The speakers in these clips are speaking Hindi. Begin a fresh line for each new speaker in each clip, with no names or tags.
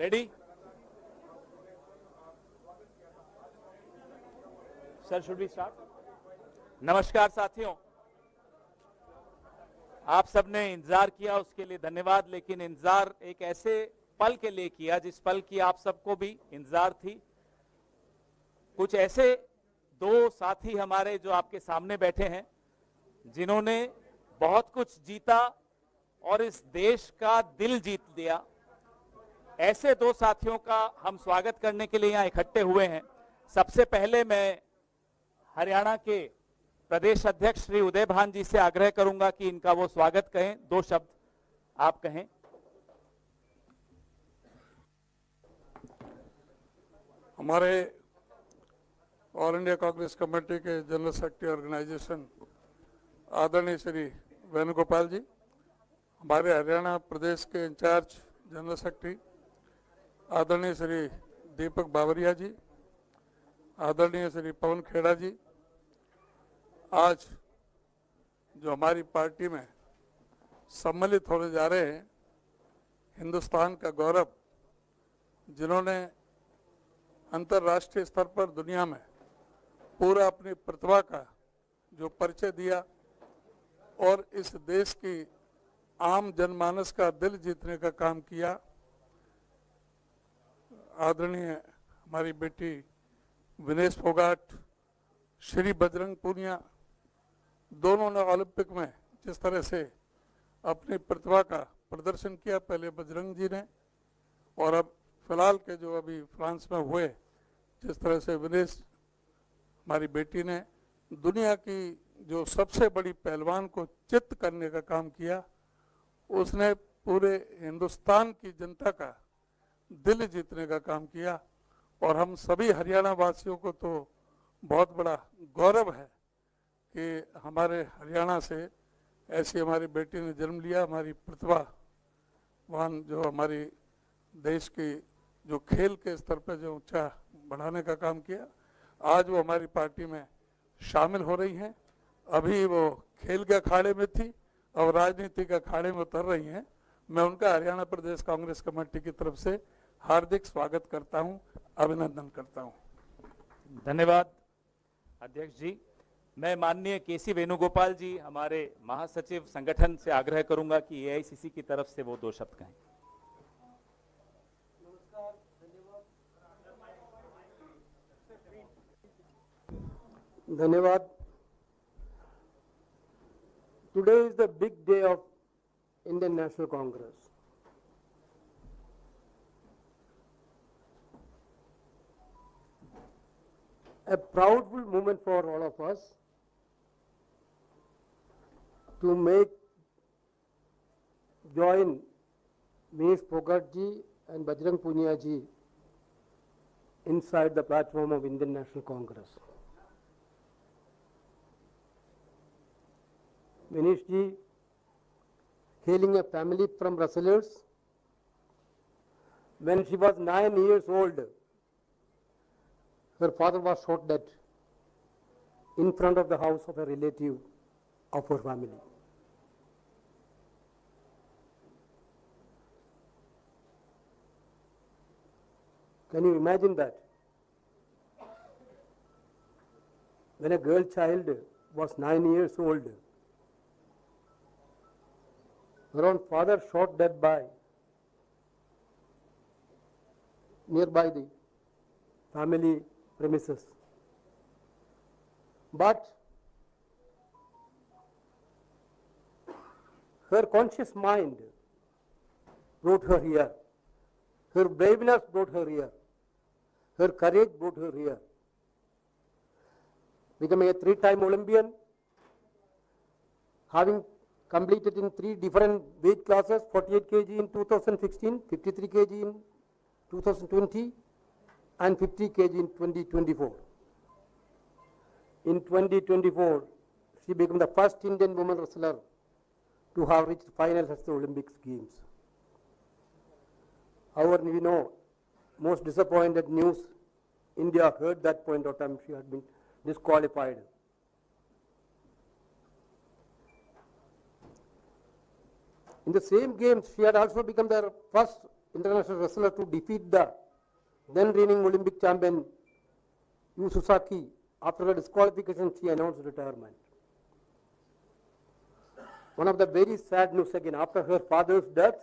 Ready? Sir, should we start? नमस्कार साथियों, आप सबने इंतजार किया उसके लिए धन्यवाद। लेकिन इंतजार एक ऐसे पल के लिए किया जिस पल की आप सबको भी इंतजार थी। कुछ ऐसे दो साथी हमारे जो आपके सामने बैठे हैं, जिन्होंने बहुत कुछ जीता और इस देश का दिल जीत लिया। ऐसे दो साथियों का हम स्वागत करने के लिए यहां इकट्ठे हुए हैं। सबसे पहले मैं हरियाणा के प्रदेश अध्यक्ष श्री उदय भान जी से आग्रह करूंगा कि इनका वो स्वागत कहें, दो शब्द आप कहें।
हमारे ऑल इंडिया कांग्रेस कमेटी के जनरल सेक्रेटरी ऑर्गेनाइजेशन आदरणीय श्री वेणुगोपाल जी, हमारे हरियाणा प्रदेश के इंचार्ज जनरल सेक्रेटरी आदरणीय श्री दीपक बावरिया जी, आदरणीय श्री पवन खेड़ा जी, आज जो हमारी पार्टी में सम्मिलित होने जा रहे हैं, हिंदुस्तान का गौरव, जिन्होंने अंतर्राष्ट्रीय स्तर पर दुनिया में पूरा अपनी प्रतिभा का जो परिचय दिया और इस देश की आम जनमानस का दिल जीतने का काम किया। आदरणीय हमारी बेटी विनेश फोगाट, श्री बजरंग पूनिया, दोनों ने ओलंपिक में जिस तरह से अपनी प्रतिभा का प्रदर्शन किया, पहले बजरंग जी ने और अब फिलहाल के जो अभी फ्रांस में हुए, जिस तरह से विनेश हमारी बेटी ने दुनिया की जो सबसे बड़ी पहलवान को चित्त करने का काम किया, उसने पूरे हिंदुस्तान की जनता का दिल जीतने का काम किया। और हम सभी हरियाणा वासियों को तो बहुत बड़ा गौरव है कि हमारे हरियाणा से ऐसी हमारी बेटी ने जन्म लिया। हमारी प्रतिभावान जो हमारी देश की जो खेल के स्तर पर जो ऊंचा बढ़ाने का काम किया, आज वो हमारी पार्टी में शामिल हो रही हैं। अभी वो खेल के अखाड़े में थी और राजनीति के अखाड़े में उतर रही हैं। मैं उनका हरियाणा प्रदेश कांग्रेस कमेटी की तरफ से हार्दिक स्वागत करता हूं, अभिनंदन करता हूं।
धन्यवाद अध्यक्ष जी। मैं माननीय केसी वेणुगोपाल जी, हमारे महासचिव संगठन से आग्रह करूंगा कि एआईसीसी की तरफ से वो दो शब्द कहें।
धन्यवाद। Today is the big day of Indian National Congress. A proudful moment for all of us to join Vinesh Phogat ji and Bajrang Punia ji inside the platform of Indian National Congress. Vinesh ji, hailing a family from wrestlers, when she was 9 years old, her father was shot dead in front of the house of a relative of her family. Can you imagine that? When a girl child was 9 years old, her own father shot dead by nearby the family premises. But her conscious mind brought her here. Her braveness brought her here. Her courage brought her here. Becoming a 3-time Olympian, having completed in 3 different weight classes, 48 kg in 2016, 53 kg in 2020, and 50 kg in 2024. In 2024, she became the first Indian woman wrestler to have reached finals at the Olympic Games. However, we know, most disappointed news, India heard that point of time she had been disqualified. In the same games, she had also become the first international wrestler to defeat the then reigning Olympic champion Yu Susaki. After her disqualification, she announced retirement. One of the very sad news again, after her father's death,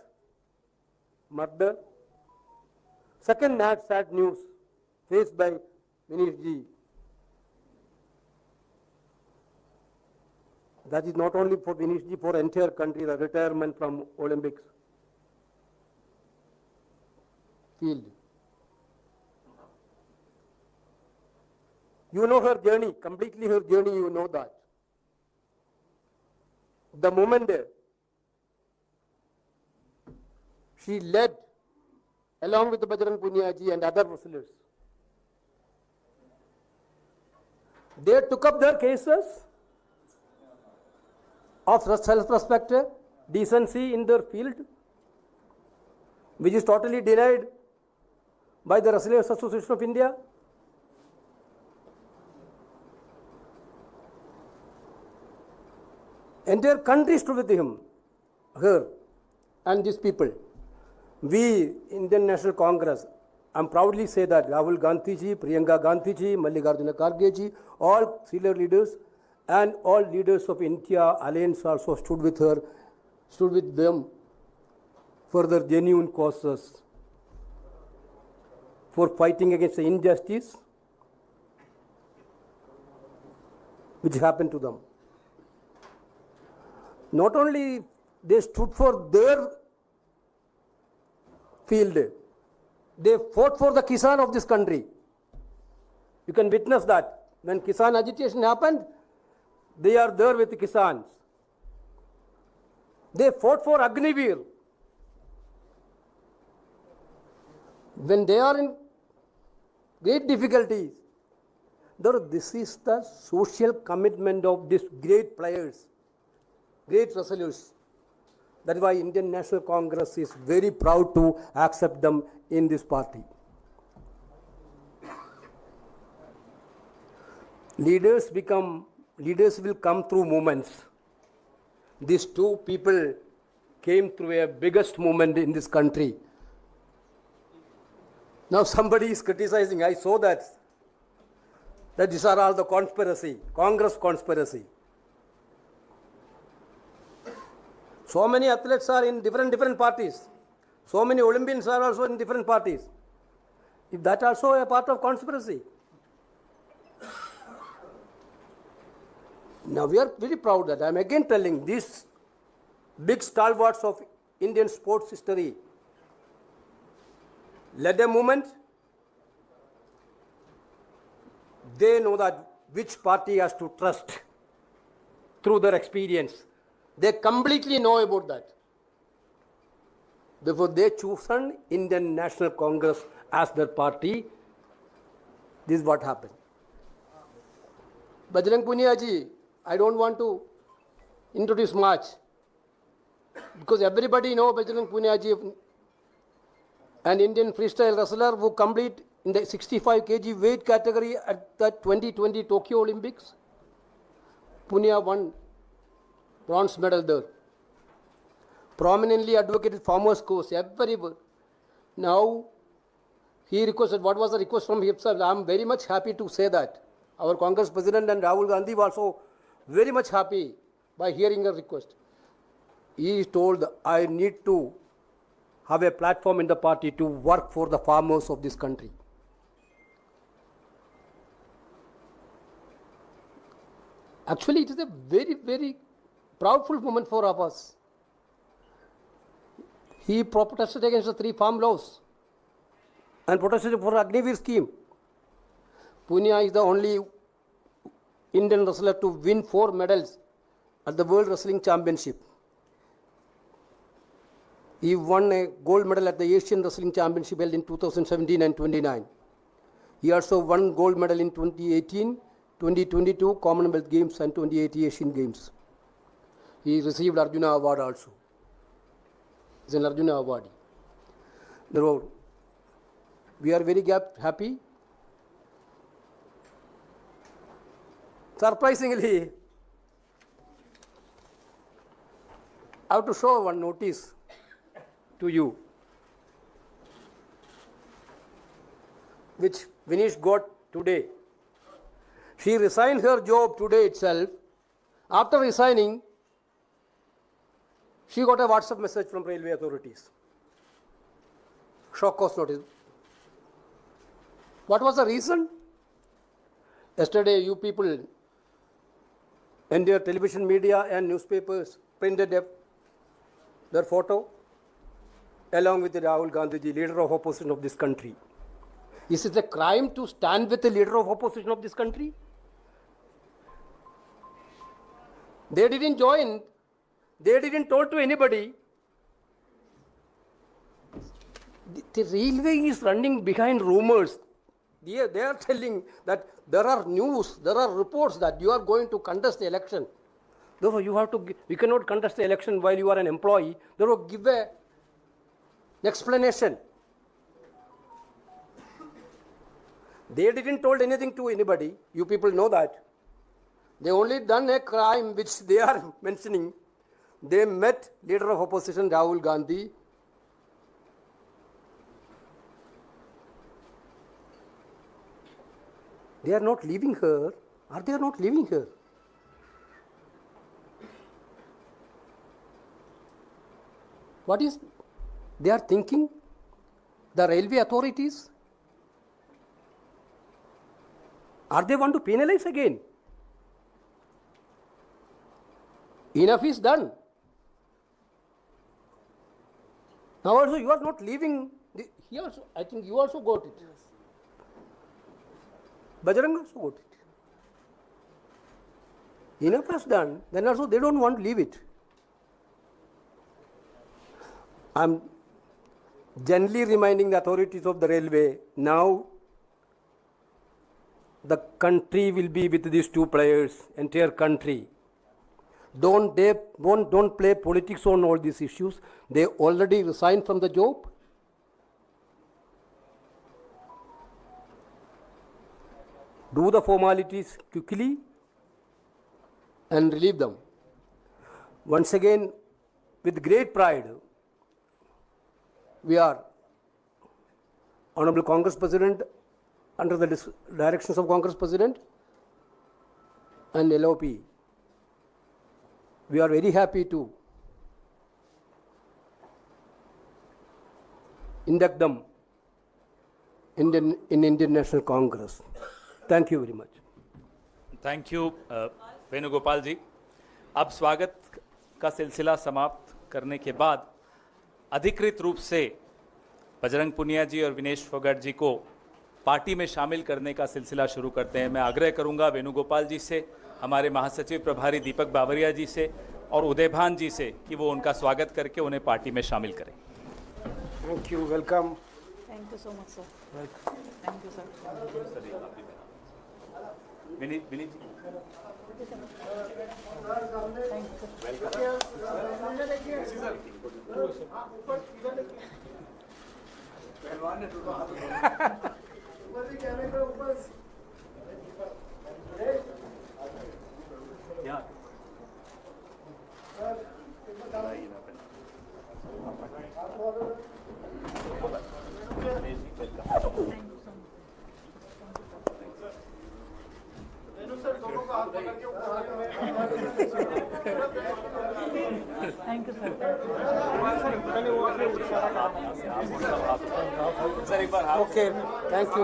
murder. Second sad news faced by Vinesh ji. That is not only for Vinesh ji, for entire country, the retirement from Olympics field. You know her journey, completely her journey, you know that. The moment she led, along with Bajrang Punia ji and other wrestlers, they took up their cases of self-respect, decency in their field, which is totally denied by the Wrestlers Association of India. Entire country stood with him, her, and these people. We, Indian National Congress, I proudly say that Rahul Gandhi ji, Priyanka Gandhi ji, Mallikarjuna Kharge ji, all senior leaders and all leaders of India Alliance also stood with her, stood with them for their genuine causes, for fighting against the injustice which happened to them. Not only they stood for their field, they fought for the Kisan of this country. You can witness that. When Kisan agitation happened, they are there with the Kisans. They fought for Agniveer. When they are in great difficulties, this is the social commitment of these great players, great wrestlers. That is why Indian National Congress is very proud to accept them in this party. Leaders will come through movements. These two people came through a biggest movement in this country. Now somebody is criticizing, I saw that these are all the conspiracy, Congress conspiracy. So many athletes are in different parties. So many Olympians are also in different parties. If that also a part of conspiracy. Now we are very proud that I am again telling these big stalwarts of Indian sports history led a movement. They know that which party has to trust through their experience. They completely know about that. Therefore, they chosen Indian National Congress as their party. This is what happened. Bajrang Punia ji, I don't want to introduce much because everybody know Bajrang Punia ji, an Indian freestyle wrestler who complete in the 65 kg weight category at the 2020 Tokyo Olympics. Punia won bronze medal there. Prominently advocated farmers' course everywhere. Now he requested, what was the request from himself? I am very much happy to say that. Our Congress President and Rahul Gandhi were also very much happy by hearing a request. He told, I need to have a platform in the party to work for the farmers of this country. Actually, it is a very, very proudful moment for us. He protested against the 3 farm laws and protested for Agniveer scheme. Punia is the only Indian wrestler to win 4 medals at the World Wrestling Championship. He won a gold medal at the Asian Wrestling Championship held in 2017 and 29. He also won gold medal in 2018, 2022 Commonwealth Games and 2080 Asian Games. He received Arjuna Award also. He is an Arjuna Award. Therefore, we are very happy. Surprisingly, I have to show one notice to you. which Vinesh got today. She resigned her job today itself. After resigning, she got a WhatsApp message from railway authorities. Shock cause notice. What was the reason? Yesterday, you people in their television media and newspapers printed their photo along with Rahul Gandhi, the leader of opposition of this country. Is it a crime to stand with the leader of opposition of this country? They didn't join. They didn't talk to anybody. The railway is running behind rumors. They are telling that there are news, there are reports that you are going to contest the election. Therefore, you cannot contest the election while you are an employee. Therefore, give an explanation. They didn't told anything to anybody. You people know that. They only done a crime which they are mentioning. They met leader of opposition Rahul Gandhi. They are not leaving her. Are they not leaving her? What is they are thinking? The railway authorities? Are they want to penalize again? Enough is done. Now also you are not leaving. He also, I think you also got it. Bajrang also got it. Enough has done. Then also they don't want to leave it. I am gently reminding the authorities of the railway, now the country will be with these two players, entire country. Don't play politics on all these issues. They already resigned from the job. Do the formalities quickly and relieve them. Once again, with great pride, we are Honorable Congress President, under the directions of Congress President and LOP. We are very happy to induct them in Indian National Congress. Thank you very much.
Thank you Venugopal ji. अब स्वागत का सिलसिला समाप्त करने के बाद अधिकृत रूप से बजरंग पुनिया जी और विनेश फोगाट जी को पार्टी में शामिल करने का सिलसिला शुरू करते हैं. मैं आग्रह करूंगा वेणुगोपाल जी से, हमारे महासचिव प्रभारी दीपक बावरिया जी से और उदयभान जी से कि वो उनका स्वागत करके उन्हें पार्टी में शामिल करें.
Thank you. Welcome.
Thank you so much, sir. Welcome. Thank you, sir.
Vineet ji.
Thank you, sir.
Sir एक बार
Okay. Thank you.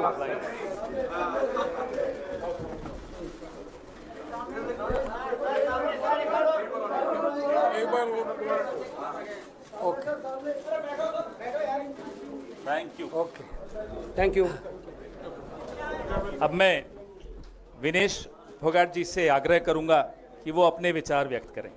Okay.
Thank you.
Okay. Thank you.
अब मैं विनेश फोगाट जी से आग्रह करूंगा कि वो अपने विचार व्यक्त करें.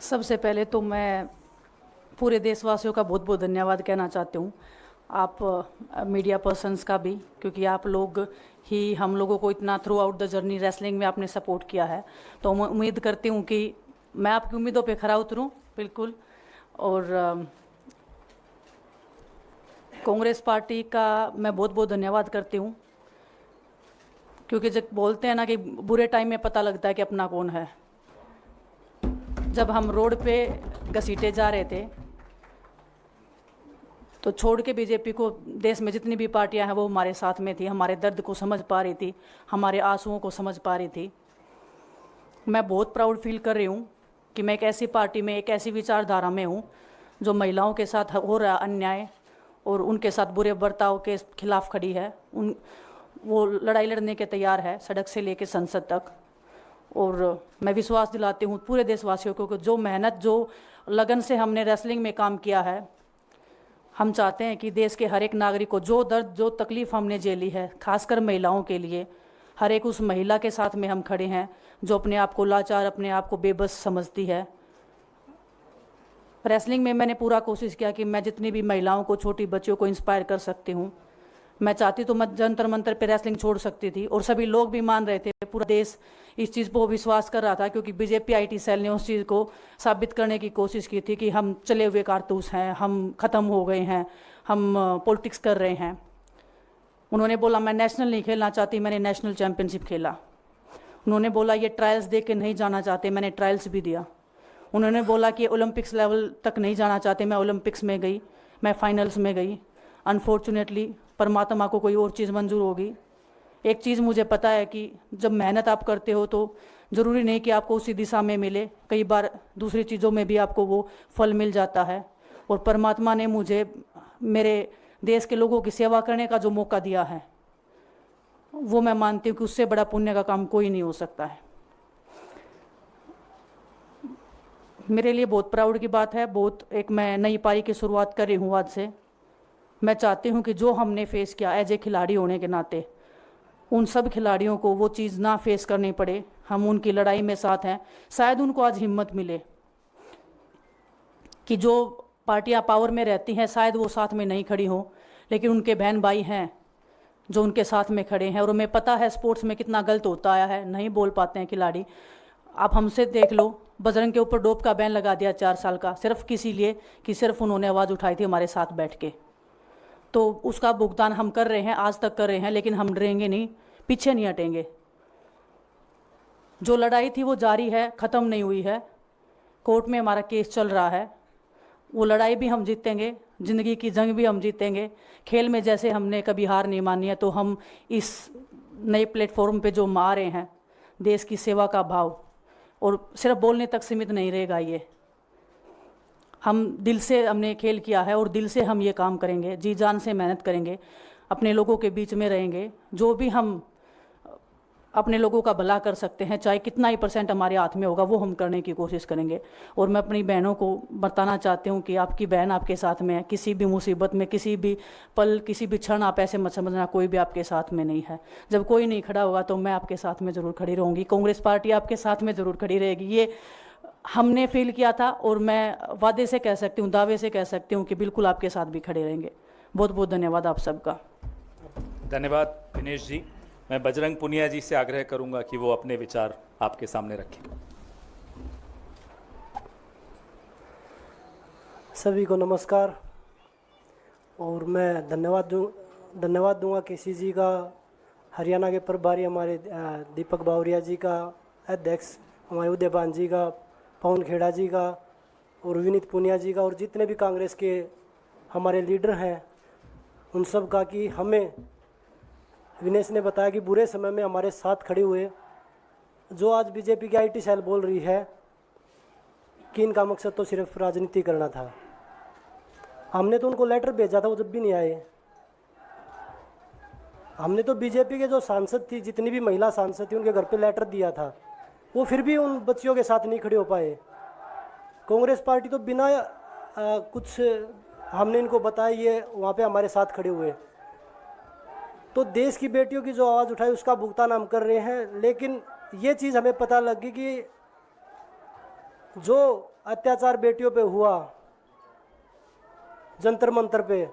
सबसे पहले तो मैं पूरे देशवासियों का बहुत बहुत धन्यवाद कहना चाहती हूँ. आप मीडिया पर्सन्स का भी, क्योंकि आप लोग ही हम लोगों को इतना through out the journey wrestling में आपने सपोर्ट किया है. तो मैं उम्मीद करती हूँ कि मैं आपकी उम्मीदों पे खरा उतरूँ बिल्कुल. और कांग्रेस पार्टी का मैं बहुत बहुत धन्यवाद करती हूँ, क्योंकि जब बोलते हैं ना कि बुरे टाइम में पता लगता है कि अपना कौन है। जब हम रोड पे घसीटे जा रहे थे तो छोड़ के बीजेपी को देश में जितनी भी पार्टियां हैं वो हमारे साथ में थी, हमारे दर्द को समझ पा रही थी, हमारे आंसुओं को समझ पा रही थी। मैं बहुत प्राउड फील कर रही हूँ कि मैं एक ऐसी पार्टी में, एक ऐसी विचारधारा में हूँ जो महिलाओं के साथ हो रहा अन्याय और उनके साथ बुरे बर्ताव के खिलाफ खड़ी है। वो लड़ाई लड़ने के तैयार है, सड़क से लेकर संसद तक। और मैं विश्वास दिलाती हूँ पूरे देशवासियों को कि जो मेहनत, जो लगन से हमने रेसलिंग में काम किया है, हम चाहते हैं कि देश के हर एक नागरिक को जो दर्द, जो तकलीफ़ हमने झेली है, खासकर महिलाओं के लिए, हर एक उस महिला के साथ में हम खड़े हैं जो अपने आप को लाचार, अपने आप को बेबस समझती है। रेसलिंग में मैंने पूरा कोशिश किया कि मैं जितनी भी महिलाओं को, छोटी बच्चियों को इंस्पायर कर सकती हूँ। मैं चाहती तो मैं जंतर मंतर पे रेसलिंग छोड़ सकती थी और सभी लोग भी मान रहे थे, पूरा देश इस चीज़ पर विश्वास कर रहा था, क्योंकि बीजेपी आईटी सेल ने उस चीज़ को साबित करने की कोशिश की थी कि हम चले हुए कारतूस हैं, हम ख़त्म हो गए हैं, हम पॉलिटिक्स कर रहे हैं। उन्होंने बोला मैं नेशनल नहीं खेलना चाहती, मैंने नेशनल चैम्पियनशिप खेला। उन्होंने बोला ये ट्रायल्स दे के नहीं जाना चाहते, मैंने ट्रायल्स भी दिया। उन्होंने बोला कि ओलंपिक्स लेवल तक नहीं जाना चाहते, मैं ओलंपिक्स में गई, मैं फाइनल्स में गई। अनफॉर्चुनेटली परमात्मा को कोई और चीज़ मंजूर होगी। एक चीज़ मुझे पता है कि जब मेहनत आप करते हो तो ज़रूरी नहीं कि आपको उसी दिशा में मिले, कई बार दूसरी चीज़ों में भी आपको वो फल मिल जाता है। और परमात्मा ने मुझे मेरे देश के लोगों की सेवा करने का जो मौका दिया है, वो मैं मानती हूँ कि उससे बड़ा पुण्य का काम कोई नहीं हो सकता है। मेरे लिए बहुत प्राउड की बात है। बहुत एक मैं नई पारी की शुरुआत कर रही हूँ आज से। मैं चाहती हूँ कि जो हमने फेस किया एज ए खिलाड़ी होने के नाते, उन सब खिलाड़ियों को वो चीज़ ना फेस करनी पड़े। हम उनकी लड़ाई में साथ हैं। शायद उनको आज हिम्मत मिले कि जो पार्टियां पावर में रहती हैं शायद वो साथ में नहीं खड़ी हों, लेकिन उनके बहन भाई हैं जो उनके साथ में खड़े हैं। और हमें पता है स्पोर्ट्स में कितना गलत होता आया है, नहीं बोल पाते हैं खिलाड़ी। आप हमसे देख लो, बजरंग के ऊपर डोप का बैन लगा दिया 4 साल का, सिर्फ किसी लिए कि सिर्फ उन्होंने आवाज़ उठाई थी हमारे साथ बैठ के। तो उसका भुगतान हम कर रहे हैं, आज तक कर रहे हैं, लेकिन हम डरेंगे नहीं, पीछे नहीं हटेंगे। जो लड़ाई थी वो जारी है, ख़त्म नहीं हुई है। कोर्ट में हमारा केस चल रहा है, वो लड़ाई भी हम जीतेंगे, ज़िंदगी की जंग भी हम जीतेंगे। खेल में जैसे हमने कभी हार नहीं मानी है, तो हम इस नए प्लेटफॉर्म पे जो आ रहे हैं, देश की सेवा का भाव, और सिर्फ बोलने तक सीमित नहीं रहेगा। ये हम दिल से हमने खेल किया है और दिल से हम ये काम करेंगे, जी जान से मेहनत करेंगे, अपने लोगों के बीच में रहेंगे। जो भी हम अपने लोगों का भला कर सकते हैं, चाहे कितना ही % हमारे हाथ में होगा, वो हम करने की कोशिश करेंगे। और मैं अपनी बहनों को बताना चाहती हूँ कि आपकी बहन आपके साथ में है। किसी भी मुसीबत में, किसी भी पल, किसी भी क्षण आप ऐसे मत समझना कोई भी आपके साथ में नहीं है। जब कोई नहीं खड़ा होगा तो मैं आपके साथ में ज़रूर खड़ी रहूँगी, कांग्रेस पार्टी आपके साथ में ज़रूर खड़ी रहेगी। ये हमने फील किया था और मैं वादे से कह सकती हूँ, दावे से कह सकती हूँ कि बिल्कुल आपके साथ भी खड़े रहेंगे। बहुत बहुत धन्यवाद आप सबका।
धन्यवाद दिनेश जी। मैं बजरंग पुनिया जी से आग्रह करूंगा कि वो अपने विचार आपके सामने रखें।
सभी को नमस्कार। और मैं धन्यवाद दूंगा केसी जी का, हरियाणा के प्रभारी हमारे दीपक बावरिया जी का, अध्यक्ष हमारे उदयपान जी का, पवन खेड़ा जी का और विनीत पुनिया जी का, और जितने भी कांग्रेस के हमारे लीडर हैं उन सब का, कि हमें विनेश ने बताया कि बुरे समय में हमारे साथ खड़े हुए। जो आज बीजेपी की आईटी सेल बोल रही है कि इनका मकसद तो सिर्फ राजनीति करना था, हमने तो उनको लेटर भेजा था, वो जब भी नहीं आए। हमने तो बीजेपी के जो सांसद थी, जितनी भी महिला सांसद थी, उनके घर पे लेटर दिया था, वो फिर भी उन बच्चियों के साथ नहीं खड़े हो पाए। कांग्रेस पार्टी तो बिना कुछ हमने इनको बताया ये वहाँ पे हमारे साथ खड़े हुए। तो देश की बेटियों की जो आवाज़ उठाई उसका भुगतान हम कर रहे हैं। लेकिन ये चीज़ हमें पता लगी कि जो अत्याचार बेटियों पे हुआ जंतर मंतर पे,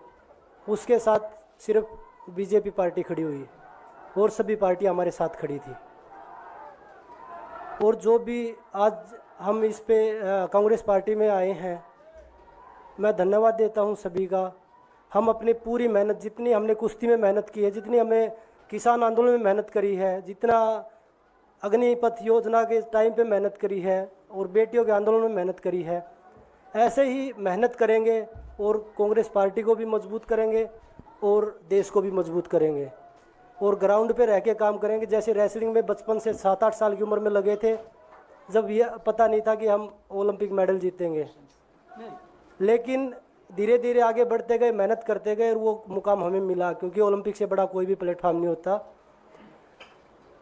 उसके साथ सिर्फ बीजेपी पार्टी खड़ी हुई और सभी पार्टी हमारे साथ खड़ी थी। और जो भी आज हम इस पे कांग्रेस पार्टी में आए हैं, मैं धन्यवाद देता हूं सभी का। हम अपनी पूरी मेहनत, जितनी हमने कुश्ती में मेहनत की है, जितनी हमें किसान आंदोलन में मेहनत करी है, जितना अग्निपथ योजना के टाइम पे मेहनत करी है और बेटियों के आंदोलन में मेहनत करी है, ऐसे ही मेहनत करेंगे और कांग्रेस पार्टी को भी मजबूत करेंगे और देश को भी मजबूत करेंगे और ग्राउंड पे रह के काम करेंगे। जैसे रेसलिंग में बचपन से 7-8 साल की उम्र में लगे थे, जब ये पता नहीं था कि हम ओलंपिक मेडल जीतेंगे, लेकिन धीरे धीरे आगे बढ़ते गए, मेहनत करते गए और वो मुकाम हमें मिला, क्योंकि ओलंपिक से बड़ा कोई भी प्लेटफॉर्म नहीं होता।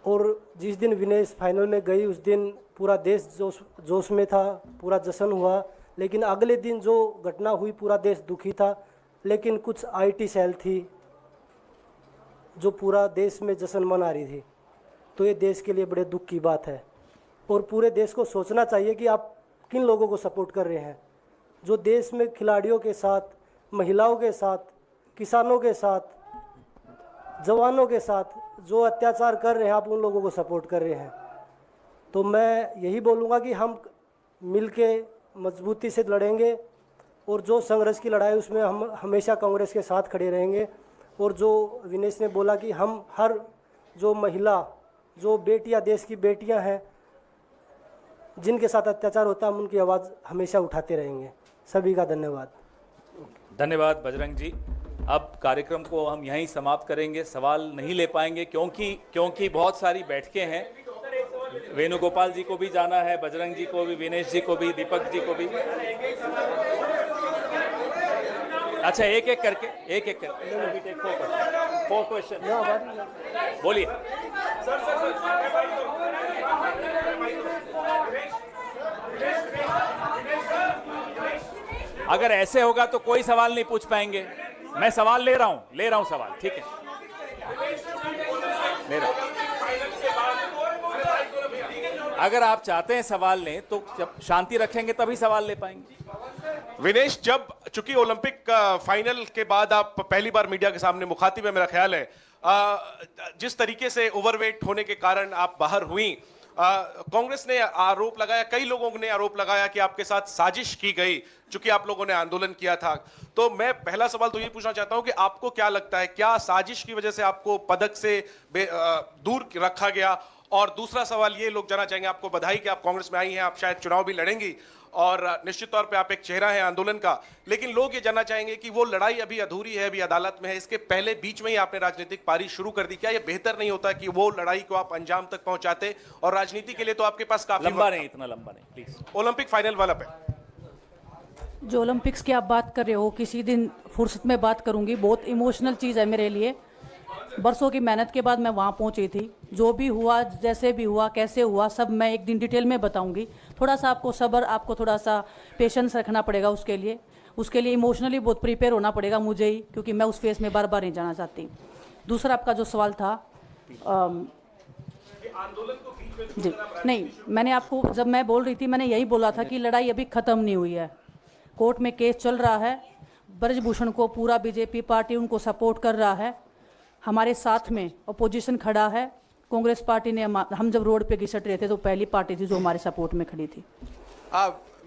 और जिस दिन विनेश फाइनल में गई उस दिन पूरा देश जोश में था, पूरा जश्न हुआ, लेकिन अगले दिन जो घटना हुई पूरा देश दुखी था। लेकिन कुछ आईटी सेल थी जो पूरा देश में जश्न मना रही थी, तो ये देश के लिए बड़े दुख की बात है और पूरे देश को सोचना चाहिए कि आप किन लोगों को सपोर्ट कर रहे हैं। जो देश में खिलाड़ियों के साथ, महिलाओं के साथ, किसानों के साथ, जवानों के साथ जो अत्याचार कर रहे हैं, आप उन लोगों को सपोर्ट कर रहे हैं। तो मैं यही बोलूँगा कि हम मिलके मजबूती से लड़ेंगे और जो संघर्ष की लड़ाई उसमें हम हमेशा कांग्रेस के साथ खड़े रहेंगे। और जो विनेश ने बोला कि हम हर जो महिला, जो बेटियां, देश की बेटियां हैं जिनके साथ अत्याचार होता है, हम उनकी आवाज़ हमेशा उठाते रहेंगे। सभी का धन्यवाद।
धन्यवाद बजरंग जी। अब कार्यक्रम को हम यहीं समाप्त करेंगे, सवाल नहीं ले पाएंगे क्योंकि बहुत सारी बैठकें हैं। वेणुगोपाल जी को भी जाना है, बजरंग जी को भी, विनेश जी को भी, दीपक जी को भी। अच्छा, एक एक करके फोर क्वेश्चन बोलिए। अगर ऐसे होगा तो कोई सवाल नहीं पूछ पाएंगे। मैं सवाल ले रहा हूं सवाल, ठीक है, ले रहा हूं। अगर आप चाहते हैं सवाल लें तो जब शांति रखेंगे तभी सवाल ले पाएंगे।
विनेश, जब चूंकि ओलंपिक फाइनल के बाद आप पहली बार मीडिया के सामने मुखातिब है, मेरा ख्याल है जिस तरीके से ओवरवेट होने के कारण आप बाहर हुई, कांग्रेस ने आरोप लगाया, कई लोगों ने आरोप लगाया कि आपके साथ साजिश की गई, चूंकि आप लोगों ने आंदोलन किया था। तो मैं पहला सवाल तो ये पूछना चाहता हूं कि आपको क्या लगता है, क्या साजिश की वजह से आपको पदक से दूर रखा गया? और दूसरा सवाल ये लोग जानना चाहेंगे, आपको बधाई कि आप कांग्रेस में आई हैं, आप शायद चुनाव भी लड़ेंगी और निश्चित तौर पे आप एक चेहरा है आंदोलन का, लेकिन लोग ये जानना चाहेंगे कि वो लड़ाई अभी अधूरी है, अभी अदालत में है, इसके पहले बीच में ही आपने राजनीतिक पारी शुरू कर दी। क्या ये बेहतर नहीं होता कि वो लड़ाई को आप अंजाम तक पहुंचाते? और राजनीति के लिए तो आपके पास काफी
लंबा नहीं, इतना लंबा नहीं प्लीज।
ओलंपिक फाइनल वाला पे
जो ओलंपिक्स की आप बात कर रहे हो, किसी दिन फुर्सत में बात करूंगी। बहुत इमोशनल चीज़ है मेरे लिए। बरसों की मेहनत के बाद मैं वहाँ पहुँची थी। जो भी हुआ, जैसे भी हुआ, कैसे हुआ, सब मैं एक दिन डिटेल में बताऊंगी। थोड़ा सा आपको सब्र, आपको थोड़ा सा पेशेंस रखना पड़ेगा उसके लिए इमोशनली बहुत प्रिपेयर होना पड़ेगा मुझे ही, क्योंकि मैं उस फेस में बार बार नहीं जाना चाहती। दूसरा आपका जो सवाल था जी, नहीं, मैंने आपको, जब मैं बोल रही थी, मैंने यही बोला था कि लड़ाई अभी ख़त्म नहीं हुई है। कोर्ट में केस चल रहा है। ब्रजभूषण को पूरा बीजेपी पार्टी उनको सपोर्ट कर रहा है। हमारे साथ में अपोजिशन खड़ा है। कांग्रेस पार्टी ने, हम जब रोड पे घिसट रहे थे तो पहली पार्टी थी जो हमारे सपोर्ट में खड़ी थी।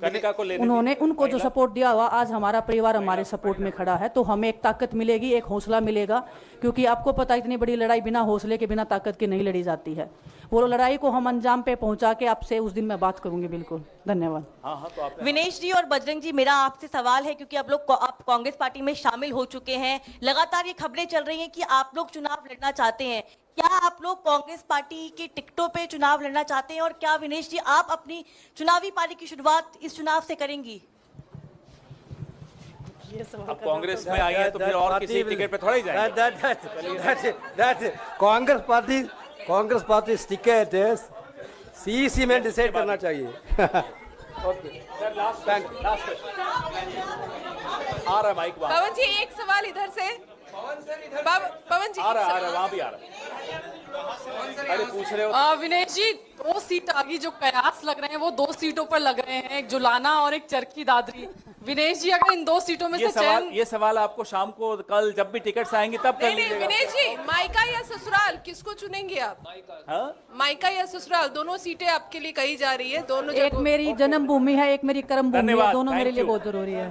कनिका को लेने
उन्होंने, उनको जो सपोर्ट दिया हुआ, आज हमारा परिवार हमारे सपोर्ट में खड़ा है, तो हमें एक ताकत मिलेगी, एक हौसला मिलेगा। क्योंकि आपको पता है, इतनी बड़ी लड़ाई बिना हौसले के, बिना ताकत के नहीं लड़ी जाती है। वो लड़ाई को हम अंजाम पे पहुंचा के आपसे उस दिन मैं बात करूंगी। बिल्कुल, धन्यवाद।
तो
विनेश जी और बजरंग जी, मेरा आपसे सवाल है, क्योंकि आप कांग्रेस पार्टी में शामिल हो चुके हैं, लगातार ये खबरें चल रही हैं कि आप लोग चुनाव लड़ना चाहते हैं। क्या आप लोग कांग्रेस पार्टी की टिकटों पे चुनाव लड़ना चाहते हैं? और क्या विनेश जी, आप अपनी चुनावी पारी की शुरुआत इस चुनाव से करेंगी?
अब कांग्रेस में आई है तो फिर और किसी टिकट पे थोड़ा ही जाएंगे।
कांग्रेस पार्टी टिकट सीईसी में डिसाइड करना चाहिए।
आ रहा माइक वहाँ।
पवन जी, एक सवाल इधर से। पवन जी,
आ रहा वहाँ भी आ रहा। अरे पूछ रहे हो।
विनेश जी, 2 सीट आगे जो कयास लग रहे हैं वो 2 सीटों पर लग रहे हैं, एक जुलाना और एक चरखी दादरी। विनेश जी, अगर इन 2 सीटों में से
ये सवाल आपको शाम को, कल जब भी टिकट्स आएंगे तब कर लीजिएगा।
विनेश जी, मायका या ससुराल, किसको चुनेंगे आप? मायका या ससुराल, दोनों सीटें आपके लिए कही जा रही है। दोनों,
एक मेरी जन्मभूमि है, एक मेरी कर्म भूमि है, दोनों मेरे लिए बहुत जरूरी है।